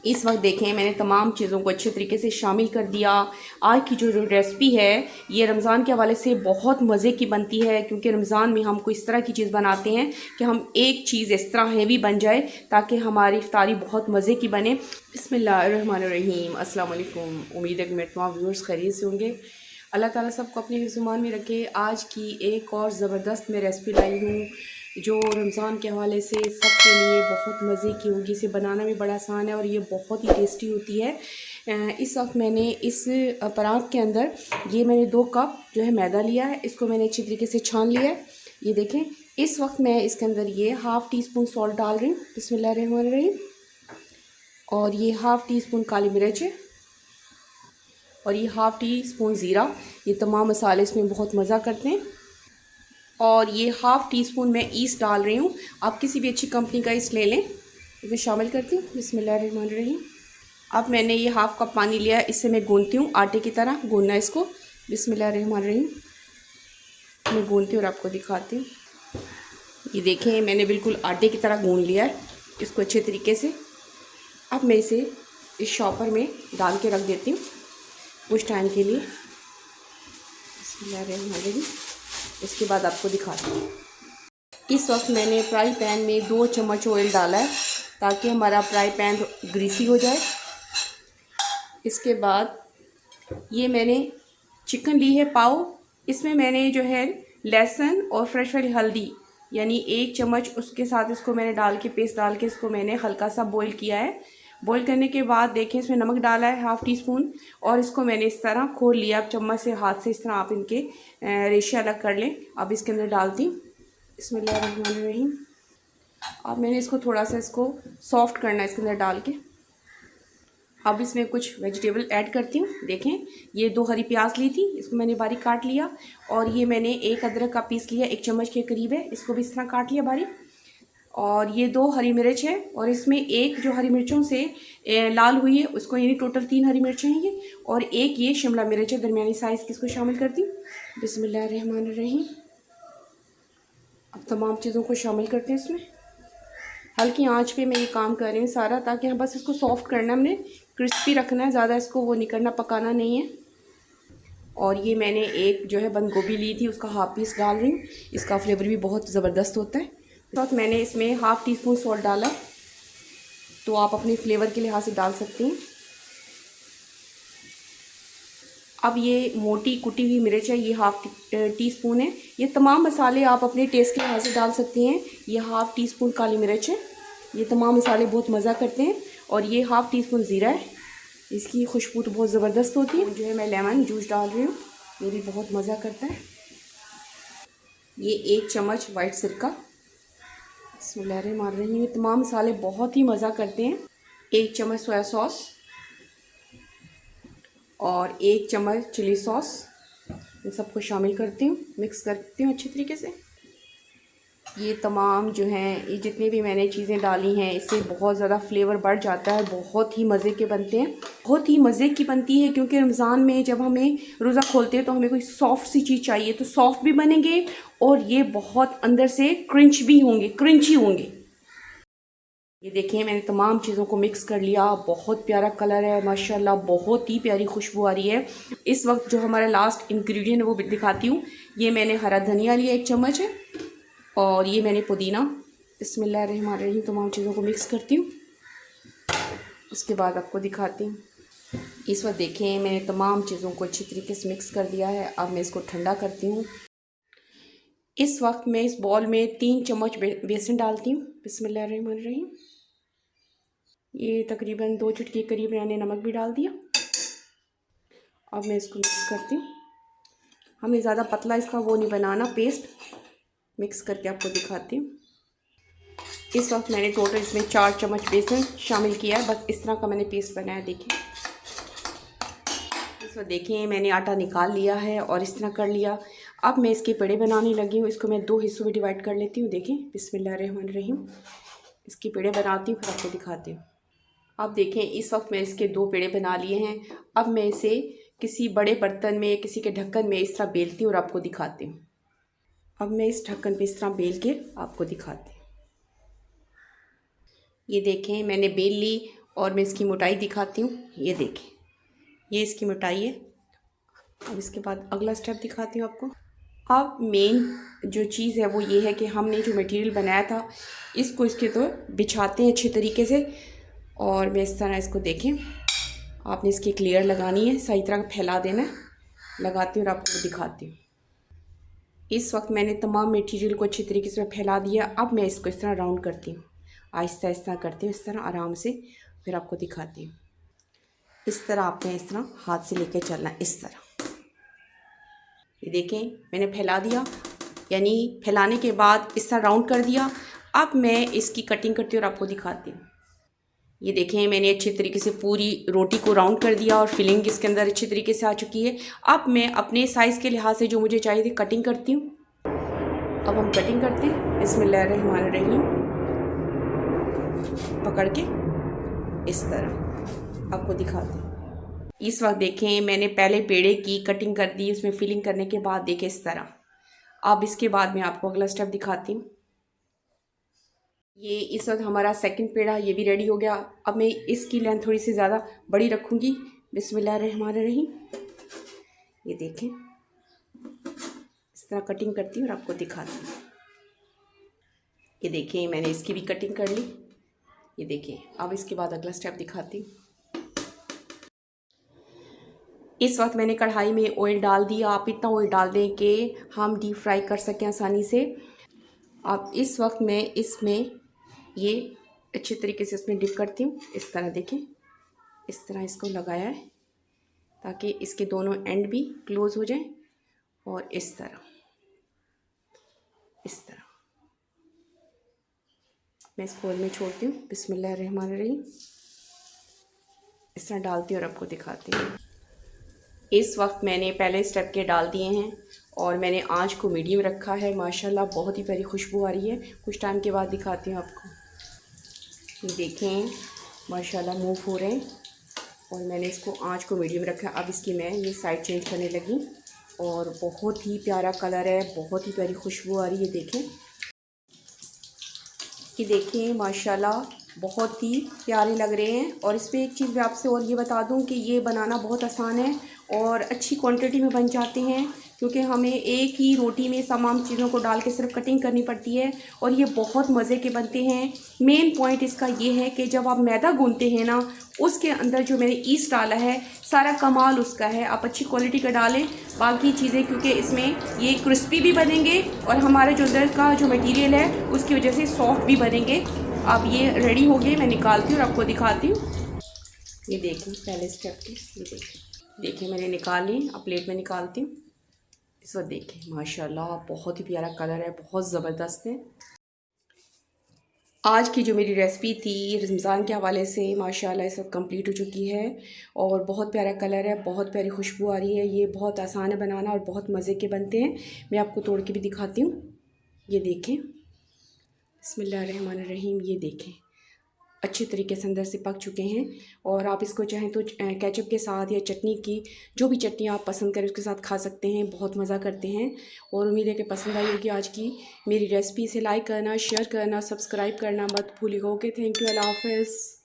इस वक्त देखें मैंने तमाम चीज़ों को अच्छे तरीके से शामिल कर दिया। आज की जो रेसिपी है ये रमज़ान के हवाले से बहुत मज़े की बनती है, क्योंकि रमज़ान में हम कोई इस तरह की चीज़ बनाते हैं कि हम एक चीज़ इस तरह हैवी बन जाए ताकि हमारी इफ्तारी बहुत मज़े की बने। बिस्मिल्लाहिर्रहमानिर्रहीम, अस्सलाम वालेकुम। उम्मीद है कि मेरे तमाम व्यूअर्स खैरियत से होंगे। अल्लाह ताला सबको अपने हिफ्ज़-ए-मान में रखे। आज की एक और ज़बरदस्त मैं रेसिपी लाई हूँ जो रमज़ान के हवाले से सबके लिए बहुत मज़े की होगी। इसे बनाना भी बड़ा आसान है और ये बहुत ही टेस्टी होती है। इस वक्त मैंने इस परात के अंदर ये मैंने 2 कप जो है मैदा लिया है, इसको मैंने अच्छी तरीके से छान लिया है। ये देखें, इस वक्त मैं इसके अंदर ये हाफ़ टी स्पून सॉल्ट डाल रही हूँ, बिस्मिल्लाहिर्रहमानिर्रहीम। और ये हाफ़ टी स्पून काली मिर्च है और ये हाफ़ टी स्पून ज़ीरा। ये तमाम मसाले इसमें बहुत मज़ा करते हैं। और ये हाफ़ टी स्पून मैं ईस्ट डाल रही हूँ, आप किसी भी अच्छी कंपनी का ईस्ट ले लें। इसे शामिल करती हूँ, बिस्मिल्लाहिर्रहमानिर्रहीम। अब मैंने ये हाफ़ कप पानी लिया है, इससे मैं गूंथती हूँ, आटे की तरह गूंथना है इसको। बिस्मिल्लाहिर्रहमानिर्रहीम। मैं गूंथती हूँ और आपको दिखाती हूँ। ये देखें मैंने बिल्कुल आटे की तरह गूंथ लिया है इसको अच्छे तरीके से। अब मैं इसे इस शॉपर में डाल के रख देती हूँ कुछ टाइम के लिए। बिस्मिल्लाहिर्रहमानिर्रहीम। इसके बाद आपको दिखाती हूँ। इस वक्त मैंने फ्राई पैन में 2 चम्मच ऑयल डाला है ताकि हमारा फ्राई पैन ग्रीसी हो जाए। इसके बाद ये मैंने चिकन ली है पाव, इसमें मैंने जो है लहसुन और फ्रेश वाली हल्दी यानी 1 चम्मच उसके साथ इसको मैंने डाल के पेस्ट डाल के इसको मैंने हल्का सा बॉईल किया है। बॉईल करने के बाद देखें इसमें नमक डाला है हाफ़ टी स्पून और इसको मैंने इस तरह खोल लिया। अब चम्मच से हाथ से इस तरह आप इनके रेशे अलग कर लें। अब इसके अंदर डालती हूँ, बिस्मिल्लाहिर्रहमानिर्रहीम। अब मैंने इसको थोड़ा सा इसको सॉफ्ट करना है इसके अंदर डाल के। अब इसमें कुछ वेजिटेबल ऐड करती हूँ। देखें ये 2 हरी प्याज ली थी, इसको मैंने बारीक काट लिया। और ये मैंने 1 अदरक का पीस लिया, 1 चम्मच के करीब है, इसको भी इस तरह काट लिया बारीक। और ये 2 हरी मिर्च है और इसमें एक जो हरी मिर्चों से लाल हुई है उसको, यानी टोटल 3 हरी मिर्चें हैं ये। और एक ये शिमला मिर्च है दरमियानी साइज़ की, इसको शामिल करती हूँ। बिस्मिल्लाहिर्रहमानिर्रहीम। अब तमाम चीज़ों को शामिल करते हैं इसमें। हल्की आंच पे मैं ये काम कर रही हूँ सारा, ताकि हम बस इसको सॉफ्ट करना, हमने क्रिस्पी रखना है, ज़्यादा इसको वो नहीं करना, पकाना नहीं है। और ये मैंने एक जो है बंद गोभी ली थी, उसका हाफ पीस डाल रही हूँ, इसका फ्लेवर भी बहुत ज़बरदस्त होता है। तो मैंने इसमें हाफ़ टी स्पून सॉल्ट डाला, तो आप अपने फ्लेवर के लिहाज से डाल सकती हैं। अब ये मोटी कुटी हुई मिर्च है, ये हाफ़ टी स्पून है। ये तमाम मसाले आप अपने टेस्ट के लिहाज से डाल सकती हैं। ये हाफ़ टी स्पून काली मिर्च है, ये तमाम मसाले बहुत मज़ा करते हैं। और ये हाफ़ टी स्पून ज़ीरा है, इसकी खुशबू तो बहुत ज़बरदस्त होती है। जो है मैं लेमन जूस डाल रही हूँ, ये भी बहुत मज़ा करता है। ये 1 चम्मच वाइट सिरका, बिस्मिल्लाहिर्रहमानिर्रहीम। ये तमाम मसाले बहुत ही मज़ा करते हैं। 1 चम्मच सोया सॉस और 1 चम्मच चिली सॉस, इन सबको शामिल करती हूँ, मिक्स करती हूँ अच्छी तरीके से। ये तमाम जो हैं, ये जितनी भी मैंने चीज़ें डाली हैं, इससे बहुत ज़्यादा फ्लेवर बढ़ जाता है, बहुत ही मज़े के बनते हैं, बहुत ही मज़े की बनती है। क्योंकि रमज़ान में जब हमें रोज़ा खोलते हैं तो हमें कोई सॉफ्ट सी चीज़ चाहिए, तो सॉफ्ट भी बनेंगे और ये बहुत अंदर से क्रंच भी होंगे, क्रंची होंगे। ये देखिए मैंने तमाम चीज़ों को मिक्स कर लिया, बहुत प्यारा कलर है माशाल्लाह, बहुत ही प्यारी खुशबू आ रही है। इस वक्त जो हमारा लास्ट इंग्रेडिएंट है वो दिखाती हूँ। ये मैंने हरा धनिया लिया, 1 चम्मच है, और ये मैंने पुदीना। बिस्मिल्लाहिर्रहमानिर्रहीम। तमाम चीज़ों को मिक्स करती हूँ, उसके बाद आपको दिखाती हूँ। इस वक्त देखें मैंने तमाम चीज़ों को अच्छी तरीके से मिक्स कर दिया है। अब मैं इसको ठंडा करती हूँ। इस वक्त मैं इस बॉल में 3 चम्मच बेसन डालती हूँ, बिस्मिल्लाहिर्रहमानिर्रहीम। ये तकरीबन 2 चुटकी करीब मैंने नमक भी डाल दिया। अब मैं इसको मिक्स करती हूँ। हमें ज़्यादा पतला इसका वो नहीं बनाना पेस्ट, मिक्स करके आपको दिखाती हूँ। इस वक्त मैंने टोटल इसमें 4 चम्मच बेसन शामिल किया है, बस इस तरह का मैंने पेस्ट बनाया। देखिए इस वक्त देखें मैंने आटा निकाल लिया है और इस तरह कर लिया। अब मैं इसके पेड़े बनाने लगी हूँ, इसको मैं 2 हिस्सों में डिवाइड कर लेती हूँ। देखें बिस्मिल्लाहिर्रहमानिर्रहीम। इसके पेड़े बनाती हूँ फिर आपको दिखाती हूँ। अब देखें इस वक्त मैं इसके 2 पेड़े बना लिए हैं। अब मैं इसे किसी बड़े बर्तन में, किसी के ढक्कन में इस तरह बेलती हूँ और आपको दिखाती हूँ। अब मैं इस ढक्कन पे इस तरह बेल के आपको दिखाती हूँ। ये देखें मैंने बेल ली और मैं इसकी मोटाई दिखाती हूँ। ये देखें, ये इसकी मोटाई है। अब इसके बाद अगला स्टेप दिखाती हूँ आपको। अब मेन जो चीज़ है वो ये है कि हमने जो मटेरियल बनाया था इसको इसके तो बिछाते हैं अच्छे तरीके से। और मैं इस तरह इसको देखें, आपने इसकी एक लेयर लगानी है, सही तरह फैला देना है। लगाती हूँ और आपको दिखाती हूँ। इस वक्त मैंने तमाम मटेरियल को अच्छी तरीके से फैला दिया। अब मैं इसको इस तरह राउंड करती हूँ, आहिस्ता आहिस्ता करती हूँ, इस तरह आराम से, फिर आपको दिखाती हूँ। इस तरह आपने इस तरह हाथ से लेकर चलना है, इस तरह। ये देखें, मैंने फैला दिया, यानी फैलाने के बाद इस तरह राउंड कर दिया। अब मैं इसकी कटिंग करती हूँ और आपको दिखाती हूँ। ये देखें, मैंने अच्छे तरीके से पूरी रोटी को राउंड कर दिया और फिलिंग इसके अंदर अच्छे तरीके से आ चुकी है। अब मैं अपने साइज़ के लिहाज से जो मुझे चाहिए थी कटिंग करती हूँ। अब हम कटिंग करते हैं। बिस्मिल्लाहिर्रहमानिर्रहीम। पकड़ के इस तरह आपको दिखाते हैं। इस वक्त देखें, मैंने पहले पेड़े की कटिंग कर दी, उसमें फिलिंग करने के बाद देखें इस तरह। अब इसके बाद मैं आपको अगला स्टेप दिखाती हूँ। ये इस वक्त हमारा सेकंड पेड़ा ये भी रेडी हो गया। अब मैं इसकी लेंथ थोड़ी सी ज़्यादा बड़ी रखूँगी। बिस्मिल्लाहिर्रहमानिर्रहीम। ये देखें, इस तरह कटिंग करती हूँ और आपको दिखाती हूँ। ये देखें, मैंने इसकी भी कटिंग कर ली। ये देखें, अब इसके बाद अगला स्टेप दिखाती हूँ। इस वक्त मैंने कढ़ाई में ऑयल डाल दिया। आप इतना ऑयल डाल दें कि हम डीप फ्राई कर सकें आसानी से। अब इस वक्त मैं इसमें ये अच्छे तरीके से इसमें डिप करती हूँ। इस तरह देखें, इस तरह इसको लगाया है ताकि इसके दोनों एंड भी क्लोज़ हो जाएं। और इस तरह मैं इसको ऑयल में छोड़ती हूँ। बिस्मिल्लाहिर्रहमानिर्रहीम। इस तरह डालती हूँ और आपको दिखाती हूँ। इस वक्त मैंने पहले स्टेप के डाल दिए हैं और मैंने आंच को मीडियम रखा है। माशाल्लाह बहुत ही प्यारी खुशबू आ रही है। कुछ टाइम के बाद दिखाती हूँ आपको। ये देखें, माशाल्लाह मूव हो रहे हैं और मैंने इसको आंच को मीडियम रखा है। अब इसकी मैं ये साइड चेंज करने लगी और बहुत ही प्यारा कलर है, बहुत ही प्यारी खुशबू आ रही है। देखें, ये देखें, माशाल्लाह बहुत ही प्यारे लग रहे हैं। और इस पर एक चीज़ मैं आपसे और ये बता दूं कि ये बनाना बहुत आसान है और अच्छी क्वांटिटी में बन जाते हैं, क्योंकि हमें एक ही रोटी में तमाम चीज़ों को डाल के सिर्फ कटिंग करनी पड़ती है और ये बहुत मज़े के बनते हैं। मेन पॉइंट इसका ये है कि जब आप मैदा गूंथते हैं ना, उसके अंदर जो मैंने ईस्ट डाला है, सारा कमाल उसका है। आप अच्छी क्वालिटी का डालें बाकी चीज़ें, क्योंकि इसमें ये क्रिस्पी भी बनेंगे और हमारे जो अंदर का जो मटीरियल है उसकी वजह से सॉफ्ट भी बनेंगे। अब ये रेडी हो गए, मैं निकालती हूँ और आपको दिखाती हूँ। ये देखें, पहले स्टेप के ये देखें मैंने निकाल ली। अब प्लेट में निकालती हूँ। इस वक्त देखें, माशाल्लाह बहुत ही प्यारा कलर है, बहुत ज़बरदस्त है। आज की जो मेरी रेसिपी थी रमज़ान के हवाले से, माशाल्लाह इस वक्त कंप्लीट हो चुकी है और बहुत प्यारा कलर है, बहुत प्यारी खुशबू आ रही है। ये बहुत आसान है बनाना और बहुत मज़े के बनते हैं। मैं आपको तोड़ के भी दिखाती हूँ। ये देखें, बिस्मिल्लाहिर्रहमानिर्रहीम। ये देखें, अच्छे तरीके से अंदर से पक चुके हैं। और आप इसको चाहें तो केचप के साथ या चटनी की, जो भी चटनी आप पसंद करें उसके साथ खा सकते हैं। बहुत मज़ा करते हैं और उम्मीद है कि पसंद आई होगी आज की मेरी रेसिपी। से लाइक करना, शेयर करना, सब्सक्राइब करना मत भूलिएगा। ओके, थैंक यू, अल्लाह हाफ़िज़।